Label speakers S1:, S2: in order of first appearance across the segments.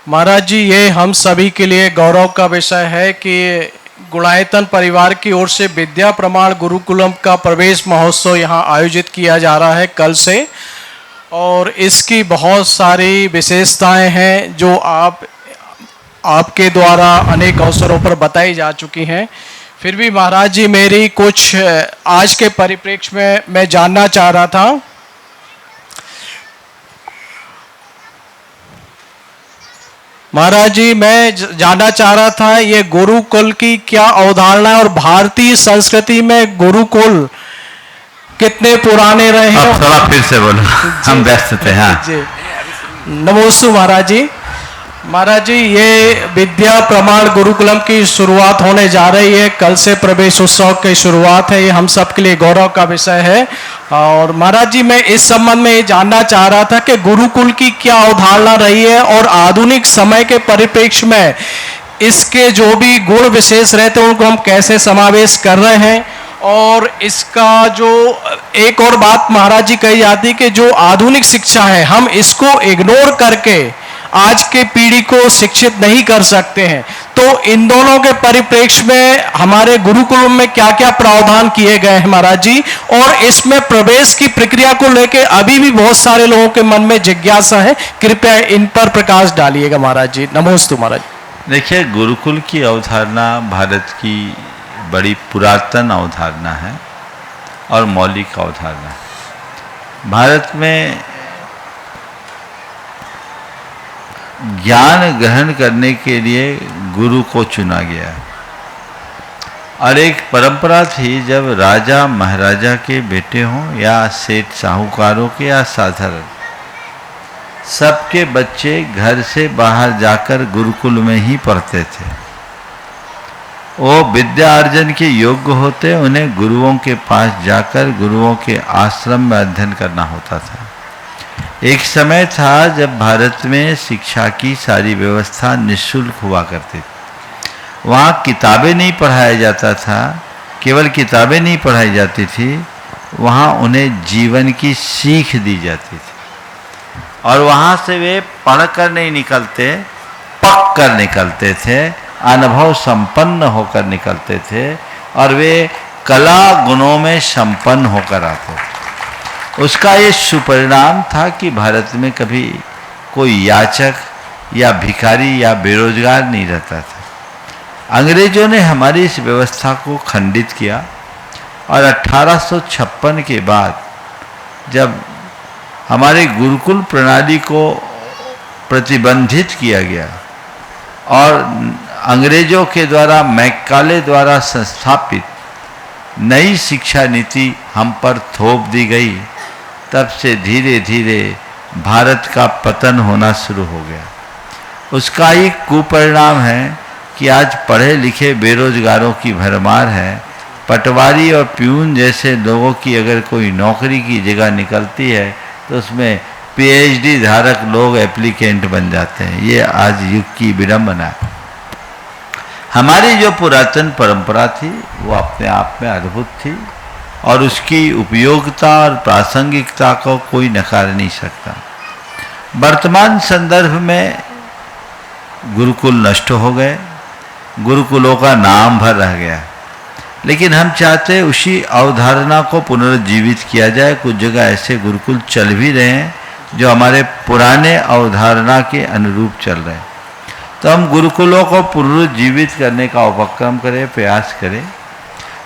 S1: महाराज जी, ये हम सभी के लिए गौरव का विषय है कि गुणायतन परिवार की ओर से विद्या प्रमाण गुरुकुलम का प्रवेश महोत्सव यहाँ आयोजित किया जा रहा है कल से, और इसकी बहुत सारी विशेषताएं हैं जो आपके द्वारा अनेक अवसरों पर बताई जा चुकी हैं। फिर भी महाराज जी, मेरी कुछ आज के परिप्रेक्ष्य में मैं जानना चाह रहा था। महाराज जी, मैं जानना चाह रहा था ये गुरुकुल की क्या अवधारणा है और भारतीय संस्कृति में गुरुकुल कितने पुराने रहे हैं।
S2: आप थोड़ा फिर से बोलो, हम व्यस्त थे। हाँ
S1: जी, नमोस्तु महाराज जी। महाराज जी, ये विद्या प्रमाण गुरुकुलम की शुरुआत होने जा रही है, कल से प्रवेश उत्सव की शुरुआत है। ये हम सब के लिए गौरव का विषय है। और महाराज जी, मैं इस संबंध में ये जानना चाह रहा था कि गुरुकुल की क्या अवधारणा रही है और आधुनिक समय के परिप्रेक्ष्य में इसके जो भी गुण विशेष रहते हैं उनको हम कैसे समावेश कर रहे हैं। और इसका जो एक और बात महाराज जी कही जाती है कि जो आधुनिक शिक्षा है हम इसको इग्नोर करके आज के पीढ़ी को शिक्षित नहीं कर सकते हैं, तो इन दोनों के परिप्रेक्ष्य में हमारे गुरुकुल में क्या क्या प्रावधान किए गए हैं महाराज जी, और इसमें प्रवेश की प्रक्रिया को लेकर अभी भी बहुत सारे लोगों के मन में जिज्ञासा है, कृपया इन पर प्रकाश डालिएगा महाराज जी। नमोस्तु महाराज।
S2: देखिए, गुरुकुल की अवधारणा भारत की बड़ी पुरातन अवधारणा है और मौलिक अवधारणा है। भारत में ज्ञान ग्रहण करने के लिए गुरु को चुना गया और एक परंपरा थी, जब राजा महाराजा के बेटे हों या सेठ साहूकारों के या साधारण, सबके बच्चे घर से बाहर जाकर गुरुकुल में ही पढ़ते थे। वो विद्या अर्जन के योग्य होते, उन्हें गुरुओं के पास जाकर गुरुओं के आश्रम में अध्ययन करना होता था। एक समय था जब भारत में शिक्षा की सारी व्यवस्था निःशुल्क हुआ करती थी। वहाँ किताबें नहीं पढ़ाया जाता था, केवल किताबें नहीं पढ़ाई जाती थी, वहाँ उन्हें जीवन की सीख दी जाती थी। और वहाँ से वे पढ़कर नहीं निकलते, पक कर निकलते थे, अनुभव संपन्न होकर निकलते थे, और वे कला गुणों में संपन्न होकर आते थे। उसका ये सुपरिणाम था कि भारत में कभी कोई याचक या भिखारी या बेरोजगार नहीं रहता था। अंग्रेजों ने हमारी इस व्यवस्था को खंडित किया और 1856 के बाद जब हमारे गुरुकुल प्रणाली को प्रतिबंधित किया गया और अंग्रेजों के द्वारा मैकाले द्वारा संस्थापित नई शिक्षा नीति हम पर थोप दी गई, तब से धीरे धीरे भारत का पतन होना शुरू हो गया। उसका एक कुपरिणाम है कि आज पढ़े लिखे बेरोजगारों की भरमार है। पटवारी और प्यून जैसे लोगों की अगर कोई नौकरी की जगह निकलती है तो उसमें पीएचडी धारक लोग एप्लीकेंट बन जाते हैं। ये आज युग की विडंबना है। हमारी जो पुरातन परंपरा थी वो अपने आप में अद्भुत थी और उसकी उपयोगिता और प्रासंगिकता को कोई नकार नहीं सकता। वर्तमान संदर्भ में गुरुकुल नष्ट हो गए, गुरुकुलों का नाम भर रह गया, लेकिन हम चाहते उसी अवधारणा को पुनर्जीवित किया जाए। कुछ जगह ऐसे गुरुकुल चल भी रहे हैं जो हमारे पुराने अवधारणा के अनुरूप चल रहे हैं, तो हम गुरुकुलों को पुनर्जीवित करने का उपक्रम करें, प्रयास करें।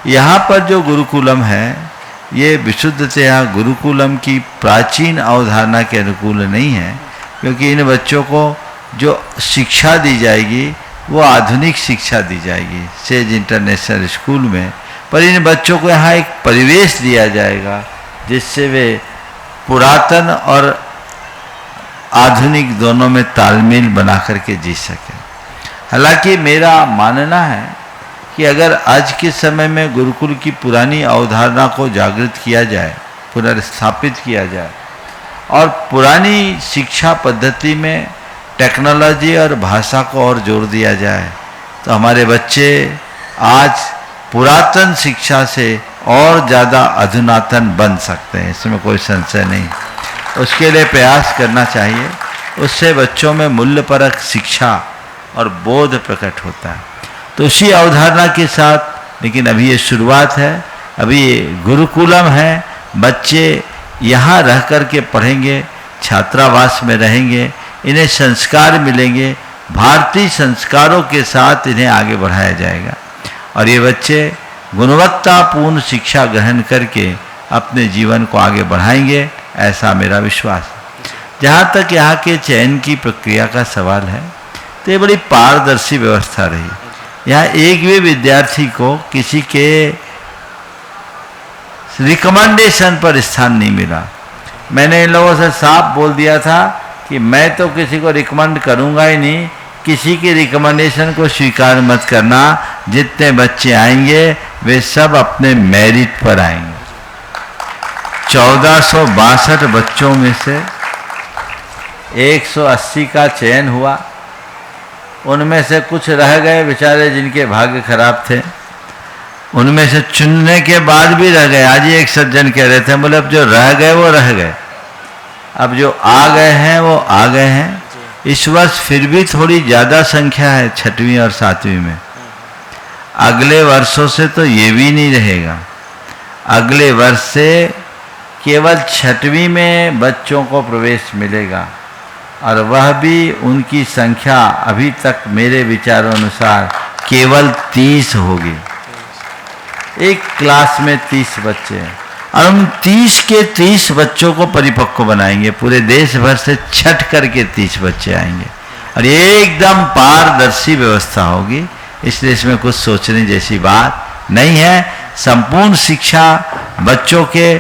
S2: यहाँ पर जो गुरुकुलम है ये विशुद्धतया गुरुकुलम की प्राचीन अवधारणा के अनुकूल नहीं है, क्योंकि इन बच्चों को जो शिक्षा दी जाएगी वो आधुनिक शिक्षा दी जाएगी सेज इंटरनेशनल स्कूल में, पर इन बच्चों को यहाँ एक परिवेश दिया जाएगा जिससे वे पुरातन और आधुनिक दोनों में तालमेल बना करके जी सकें। हालांकि मेरा मानना है कि अगर आज के समय में गुरुकुल की पुरानी अवधारणा को जागृत किया जाए, पुनर्स्थापित किया जाए और पुरानी शिक्षा पद्धति में टेक्नोलॉजी और भाषा को और जोड़ दिया जाए, तो हमारे बच्चे आज पुरातन शिक्षा से और ज़्यादा अधुनातन बन सकते हैं, इसमें कोई संशय नहीं। उसके लिए प्रयास करना चाहिए। उससे बच्चों में मूल्यपरक शिक्षा और बोध प्रकट होता है। तो उसी अवधारणा के साथ, लेकिन अभी ये शुरुआत है, अभी ये गुरुकुलम है, बच्चे यहाँ रह कर के पढ़ेंगे, छात्रावास में रहेंगे, इन्हें संस्कार मिलेंगे, भारतीय संस्कारों के साथ इन्हें आगे बढ़ाया जाएगा और ये बच्चे गुणवत्तापूर्ण शिक्षा ग्रहण करके अपने जीवन को आगे बढ़ाएंगे, ऐसा मेरा विश्वास है। जहाँ तक यहाँ के चयन की प्रक्रिया का सवाल है, तो ये बड़ी पारदर्शी व्यवस्था रही। यहाँ एक भी विद्यार्थी को किसी के रिकमेंडेशन पर स्थान नहीं मिला। मैंने इन लोगों से साफ बोल दिया था कि मैं तो किसी को रिकमेंड करूँगा ही नहीं, किसी की रिकमेंडेशन को स्वीकार मत करना। जितने बच्चे आएंगे वे सब अपने मेरिट पर आएंगे। 1462 बच्चों में से 180 का चयन हुआ। उनमें से कुछ रह गए बेचारे, जिनके भाग्य खराब थे। उनमें से चुनने के बाद भी रह गए। आज ही एक सज्जन कह रहे थे, बोले अब जो रह गए वो रह गए, अब जो आ गए हैं वो आ गए हैं। इस वर्ष फिर भी थोड़ी ज़्यादा संख्या है 6वीं और 7वीं में। अगले वर्षों से तो ये भी नहीं रहेगा। अगले वर्ष से केवल 6वीं में बच्चों को प्रवेश मिलेगा और वह भी उनकी संख्या अभी तक मेरे विचारों अनुसार केवल 30 होगी। एक क्लास में 30 बच्चे हैं और हम 30 के 30 बच्चों को परिपक्व बनाएंगे। पूरे देश भर से छट करके 30 बच्चे आएंगे और ये एकदम पारदर्शी व्यवस्था होगी। इसलिए इसमें कुछ सोचने जैसी बात नहीं है। संपूर्ण शिक्षा बच्चों के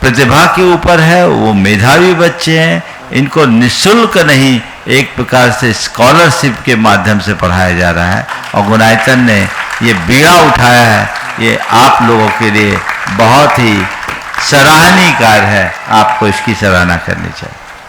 S2: प्रतिभा के ऊपर है। वो मेधावी बच्चे हैं, इनको निःशुल्क नहीं, एक प्रकार से स्कॉलरशिप के माध्यम से पढ़ाया जा रहा है और गुणायतन ने ये बीड़ा उठाया है। ये आप लोगों के लिए बहुत ही सराहनीय कार्य है, आपको इसकी सराहना करनी चाहिए।